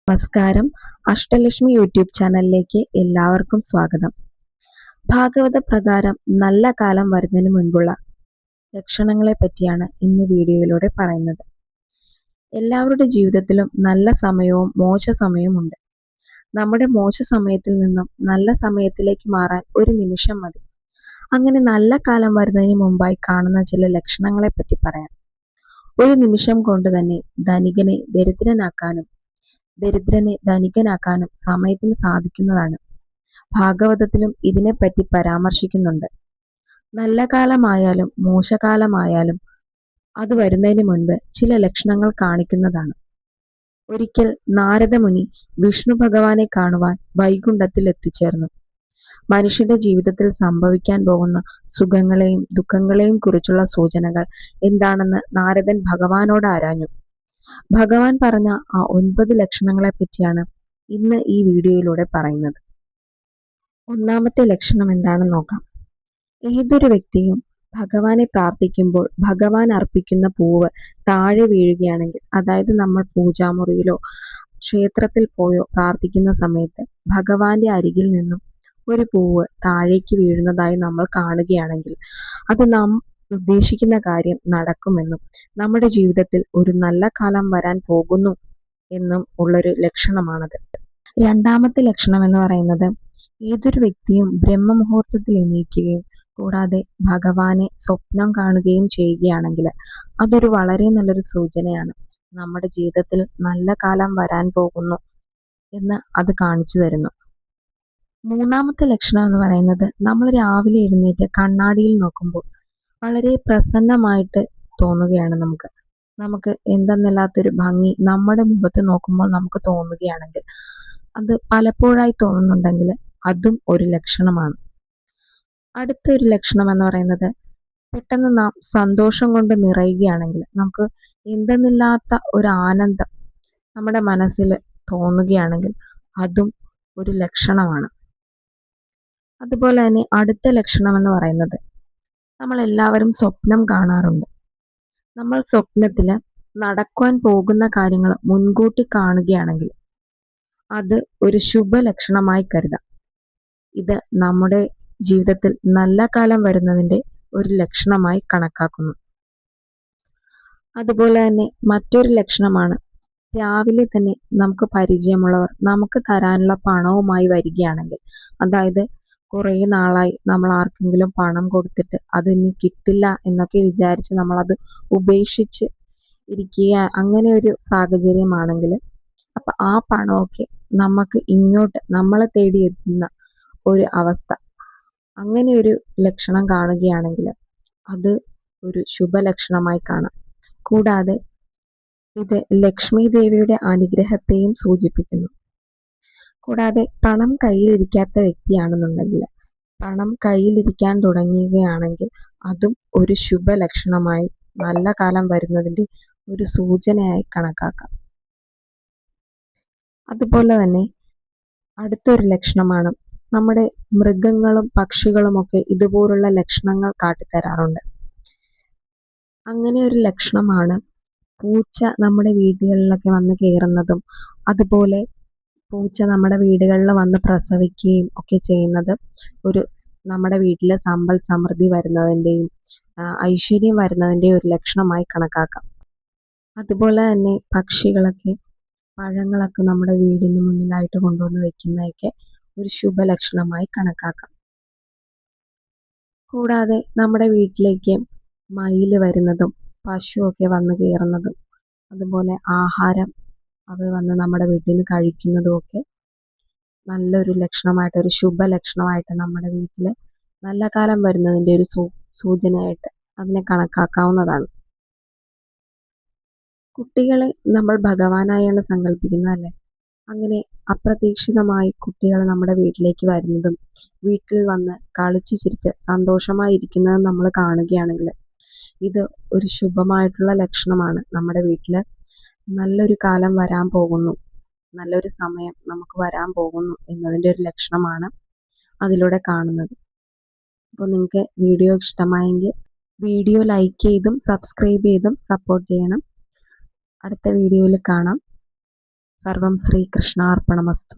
നമസ്കാരം. അഷ്ടലക്ഷ്മി യൂട്യൂബ് ചാനലിലേക്ക് എല്ലാവർക്കും സ്വാഗതം. ഭാഗവത പ്രകാരം നല്ല കാലം വരുന്നതിന് മുൻപുള്ള ലക്ഷണങ്ങളെ പറ്റിയാണ് ഇന്ന് വീഡിയോയിലൂടെ പറയുന്നത്. എല്ലാവരുടെ ജീവിതത്തിലും നല്ല സമയവും മോശ സമയവും ഉണ്ട്. നമ്മുടെ മോശ സമയത്തിൽ നിന്നും നല്ല സമയത്തിലേക്ക് മാറാൻ ഒരു നിമിഷം മതി. അങ്ങനെ നല്ല കാലം വരുന്നതിന് മുമ്പായി കാണുന്ന ചില ലക്ഷണങ്ങളെ പറ്റി പറയാം. ഒരു നിമിഷം കൊണ്ട് തന്നെ ധനികനെ ധനികനാക്കാനും സമയത്തിന് സാധിക്കുന്നതാണ്. ഭാഗവതത്തിലും ഇതിനെപ്പറ്റി പരാമർശിക്കുന്നുണ്ട്. നല്ല കാലമായാലും മോശകാലമായാലും അത് വരുന്നതിന് മുൻപ് ചില ലക്ഷണങ്ങൾ കാണിക്കുന്നതാണ്. ഒരിക്കൽ നാരദമുനി വിഷ്ണു ഭഗവാനെ കാണുവാൻ വൈകുണ്ഠത്തിൽ എത്തിച്ചേർന്നു. മനുഷ്യന്റെ ജീവിതത്തിൽ സംഭവിക്കാൻ പോകുന്ന സുഖങ്ങളെയും ദുഃഖങ്ങളെയും കുറിച്ചുള്ള സൂചനകൾ എന്താണെന്ന് നാരദൻ ഭഗവാനോട് ആരാഞ്ഞു. ഭഗവാൻ പറഞ്ഞ ആ 9 ലക്ഷണങ്ങളെ പറ്റിയാണ് ഇന്ന് ഈ വീഡിയോയിലൂടെ പറയുന്നത്. ഒന്നാമത്തെ ലക്ഷണം എന്താണെന്ന് നോക്കാം. ഏതൊരു വ്യക്തിയും ഭഗവാനെ പ്രാർത്ഥിക്കുമ്പോൾ ഭഗവാൻ അർപ്പിക്കുന്ന പൂവ് താഴെ വീഴുകയാണെങ്കിൽ, അതായത് നമ്മൾ പൂജാമുറിയിലോ ക്ഷേത്രത്തിൽ പോയോ പ്രാർത്ഥിക്കുന്ന സമയത്ത് ഭഗവാന്റെ അരികിൽ നിന്നും ഒരു പൂവ് താഴേക്ക് വീഴുന്നതായി നമ്മൾ കാണുകയാണെങ്കിൽ, അത് നാം ഉദ്ദേശിക്കുന്ന കാര്യം നടക്കുമെന്നും നമ്മുടെ ജീവിതത്തിൽ ഒരു നല്ല കാലം വരാൻ പോകുന്നു എന്നും ഉള്ളൊരു ലക്ഷണമാണത്. രണ്ടാമത്തെ ലക്ഷണം എന്ന് പറയുന്നത്, ഏതൊരു വ്യക്തിയും ബ്രഹ്മമുഹൂർത്തത്തിൽ എണീക്കുകയും കൂടാതെ ഭഗവാനെ സ്വപ്നം കാണുകയും ചെയ്യുകയാണെങ്കിൽ അതൊരു വളരെ നല്ലൊരു സൂചനയാണ്. നമ്മുടെ ജീവിതത്തിൽ നല്ല കാലം വരാൻ പോകുന്നു എന്ന് അത് കാണിച്ചു തരുന്നു. മൂന്നാമത്തെ ലക്ഷണം എന്ന് പറയുന്നത്, നമ്മൾ രാവിലെ എഴുന്നേറ്റ് കണ്ണാടിയിൽ നോക്കുമ്പോൾ വളരെ പ്രസന്നമായിട്ട് തോന്നുകയാണ്. നമുക്ക് എന്തെന്നില്ലാത്തൊരു ഭംഗി നമ്മുടെ മുഖത്ത് നോക്കുമ്പോൾ നമുക്ക് തോന്നുകയാണെങ്കിൽ, അത് പലപ്പോഴായി തോന്നുന്നുണ്ടെങ്കിൽ അതും ഒരു ലക്ഷണമാണ്. അടുത്തൊരു ലക്ഷണം എന്ന് പറയുന്നത്, പെട്ടെന്ന് നാം സന്തോഷം കൊണ്ട് നിറയുകയാണെങ്കിൽ, നമുക്ക് എന്തെന്നില്ലാത്ത ഒരു ആനന്ദം നമ്മുടെ മനസ്സിൽ തോന്നുകയാണെങ്കിൽ അതും ഒരു ലക്ഷണമാണ്. അതുപോലെ തന്നെ അടുത്ത ലക്ഷണം എന്ന് പറയുന്നത്, നമ്മൾ എല്ലാവരും സ്വപ്നം കാണാറുണ്ട്. നമ്മൾ സ്വപ്നത്തിൽ നടക്കുവാൻ പോകുന്ന കാര്യങ്ങൾ മുൻകൂട്ടി കാണുകയാണെങ്കിൽ അത് ഒരു ശുഭലക്ഷണമായി കരുതാം. ഇത് നമ്മുടെ ജീവിതത്തിൽ നല്ല കാലം വരുന്നതിൻ്റെ ഒരു ലക്ഷണമായി കണക്കാക്കുന്നു. അതുപോലെ തന്നെ മറ്റൊരു ലക്ഷണമാണ്, രാവിലെ തന്നെ നമുക്ക് പരിചയമുള്ളവർ നമുക്ക് തരാനുള്ള പണവുമായി വരികയാണെങ്കിൽ, അതായത് കുറേ നാളായി നമ്മൾ ആർക്കെങ്കിലും പണം കൊടുത്തിട്ട് അത് ഇനി കിട്ടില്ല എന്നൊക്കെ വിചാരിച്ച് നമ്മളത് ഉപേക്ഷിച്ച് ഇരിക്കുക, അങ്ങനെ ഒരു സാഹചര്യമാണെങ്കിൽ, അപ്പൊ ആ പണമൊക്കെ നമുക്ക് ഇങ്ങോട്ട് നമ്മളെ തേടി എത്തുന്ന ഒരു അവസ്ഥ, അങ്ങനെ ഒരു ലക്ഷണം കാണുകയാണെങ്കിൽ അത് ഒരു ശുഭലക്ഷണമായി കാണാം. കൂടാതെ ഇത് ലക്ഷ്മി ദേവിയുടെ അനുഗ്രഹത്തെയും സൂചിപ്പിക്കുന്നു. കൂടാതെ പണം കയ്യിലിരിക്കാത്ത വ്യക്തിയാണെന്നുണ്ടെങ്കിൽ, പണം കയ്യിലിരിക്കാൻ തുടങ്ങുകയാണെങ്കിൽ അതും ഒരു ശുഭലക്ഷണമായി, നല്ല കാലം വരുന്നതിൻ്റെ ഒരു സൂചനയായി കണക്കാക്കാം. അതുപോലെ തന്നെ അടുത്തൊരു ലക്ഷണമാണ്, നമ്മുടെ മൃഗങ്ങളും പക്ഷികളുമൊക്കെ ഇതുപോലുള്ള ലക്ഷണങ്ങൾ കാട്ടിത്തരാറുണ്ട്. അങ്ങനെ ഒരു ലക്ഷണമാണ് പൂച്ച നമ്മുടെ വീടുകളിലൊക്കെ വന്ന് കയറുന്നതും, അതുപോലെ പൂച്ച നമ്മുടെ വീടുകളിൽ വന്ന് പ്രസവിക്കുകയും ഒക്കെ ചെയ്യുന്നത് ഒരു നമ്മുടെ വീട്ടിൽ സമ്പൽ സമൃദ്ധി വരുന്നതിൻ്റെയും ഐശ്വര്യം വരുന്നതിൻ്റെയും ഒരു ലക്ഷണമായി കണക്കാക്കാം. അതുപോലെ തന്നെ പക്ഷികളൊക്കെ പഴങ്ങളൊക്കെ നമ്മുടെ വീടിന് മുന്നിലായിട്ട് കൊണ്ടുവന്ന് വെക്കുന്നതൊക്കെ ഒരു ശുഭലക്ഷണമായി കണക്കാക്കാം. കൂടാതെ നമ്മുടെ വീട്ടിലേക്ക് മയിൽ വരുന്നതും പശുവൊക്കെ വന്ന് കയറുന്നതും, അതുപോലെ ആഹാരം അവർ വന്ന് നമ്മുടെ വീട്ടിൽ നിന്ന് കഴിക്കുന്നതും ഒക്കെ നല്ലൊരു ലക്ഷണമായിട്ട്, ഒരു ശുഭലക്ഷണമായിട്ട്, നമ്മുടെ വീട്ടിൽ നല്ല കാലം വരുന്നതിൻ്റെ ഒരു സൂചനയായിട്ട് അതിനെ കണക്കാക്കാവുന്നതാണ്. കുട്ടികളെ നമ്മൾ ഭഗവാനായാണ് സങ്കല്പിക്കുന്നത്, അല്ലേ? അങ്ങനെ അപ്രതീക്ഷിതമായി കുട്ടികൾ നമ്മുടെ വീട്ടിലേക്ക് വരുന്നതും വീട്ടിൽ വന്ന് കളിച്ചു ചിരിച്ച് സന്തോഷമായിരിക്കുന്നതും നമ്മൾ കാണുകയാണെങ്കിൽ ഇത് ഒരു ശുഭമായിട്ടുള്ള ലക്ഷണമാണ്. നമ്മുടെ വീട്ടിൽ നല്ലൊരു കാലം വരാൻ പോകുന്നു, നല്ലൊരു സമയം നമുക്ക് വരാൻ പോകുന്നു എന്നതിൻ്റെ ഒരു ലക്ഷണമാണ് അതിലൂടെ കാണുന്നത്. അപ്പോൾ നിങ്ങൾക്ക് വീഡിയോ ഇഷ്ടമായെങ്കിൽ വീഡിയോ ലൈക്ക് ചെയ്തും സബ്സ്ക്രൈബ് ചെയ്തും സപ്പോർട്ട് ചെയ്യണം. അടുത്ത വീഡിയോയിൽ കാണാം. സർവം ശ്രീകൃഷ്ണാർപ്പണമസ്തു.